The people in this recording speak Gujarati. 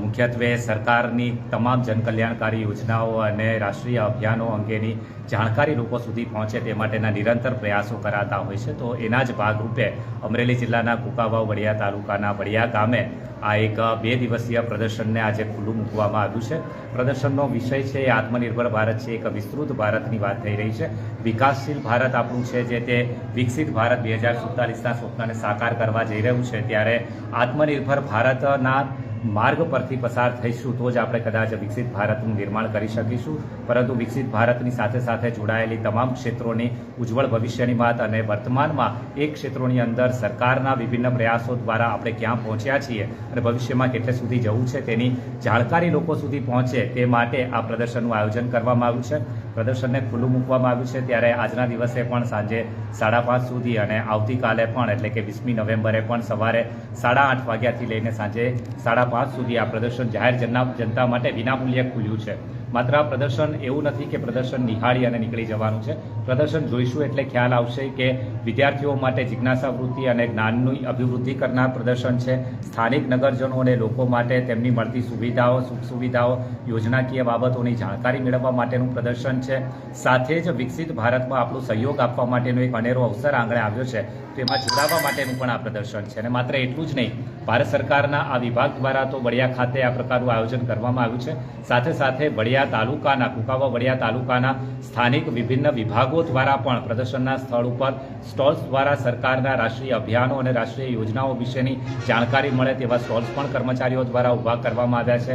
મુખ્યત્વે સરકારની તમામ જનકલ્યાણકારી યોજનાઓ અને રાષ્ટ્રીય અભિયાનો અંગેની જાણકારી લોકો સુધી પહોંચે તે માટેના નિરંતર પ્રયાસો કરાતા હોય છે। તો એના જ ભાગરૂપે અમરેલી જિલ્લાના કુંકાવાવ વડિયા તાલુકાના વડિયા ગામે આ એક 2 દિવસીય પ્રદર્શનને આજે ખુલ્લું મૂકવામાં આવ્યું છે। પ્રદર્શનનો વિષય છે એ આત્મનિર્ભર ભારત છે, એક વિસ્તૃત ભારતની વાત થઈ રહી છે। વિકાસશીલ ભારત આપણું છે જે તે વિકસિત ભારત 2047ના સ્વપ્નને સાકાર કરવા જઈ રહ્યું છે, ત્યારે આત્મનિર્ભર ભારતના માર્ગ પરથી પસાર થઈશું તો જ આપણે કદાચ વિકસિત ભારતનું નિર્માણ કરી શકીશું। પરંતુ વિકસિત ભારતની સાથે સાથે જોડાયેલી તમામ ક્ષેત્રોની ઉજ્જવળ ભવિષ્યની વાત અને વર્તમાનમાં એ ક્ષેત્રોની અંદર સરકારના વિભિન્ન પ્રયાસો દ્વારા આપણે ક્યાં પહોંચ્યા છીએ અને ભવિષ્યમાં કેટલે સુધી જવું છે તેની જાણકારી લોકો સુધી પહોંચે તે માટે આ પ્રદર્શનનું આયોજન કરવામાં આવ્યું છે। પ્રદર્શનને ખુલ્લું મૂકવામાં આવ્યું છે ત્યારે આજના દિવસે પણ સાંજે 5:30 સુધી અને આવતીકાલે પણ એટલે કે 20મી નવેમ્બરે પણ સવારે 8:30 વાગ્યાથી લઈને સાંજે 5:30 સુધી આ પ્રદર્શન જાહેર જનતા માટે વિનામૂલ્યે ખુલ્યું છે। માત્ર આ પ્રદર્શન એવું નથી કે પ્રદર્શન નિહાળી અને નીકળી જવાનું છે। પ્રદર્શન જોઈશું એટલે ખ્યાલ આવશે કે વિદ્યાર્થીઓ માટે જિજ્ઞાસા વૃત્તિ અને જ્ઞાનની અભિવૃદ્ધિ કરનાર પ્રદર્શન છે। સ્થાનિક નગરજનો અને લોકો માટે તેમની મળતી સુવિધાઓ, સુખ સુવિધાઓ, યોજનાકીય બાબતોની જાણકારી મેળવવા માટેનું પ્રદર્શન છે। સાથે જ વિકસિત ભારતમાં આપણું સહયોગ આપવા માટેનો એક અનેરો અવસર આંગણે આવ્યો છે, તેમાં જોડાવા માટેનું પણ આ પ્રદર્શન છે। અને માત્ર એટલું જ નહીં, ભારત સરકારના આ વિભાગ દ્વારા તો વડિયા ખાતે આ પ્રકારનું આયોજન કરવામાં આવ્યું છે। સાથે સાથે વડિયા તાલુકાના કુંકાવાવ વડિયા તાલુકાના સ્થાનિક વિભિન્ન વિભાગો દ્વારા પણ પ્રદર્શનના સ્થળ ઉપર સ્ટોલ્સ દ્વારા સરકારના રાષ્ટ્રીય અભિયાનો અને રાષ્ટ્રીય યોજનાઓ વિશેની જાણકારી મળે તેવા સ્ટોલ્સ પણ કર્મચારીઓ દ્વારા ઊભા કરવામાં આવ્યા છે।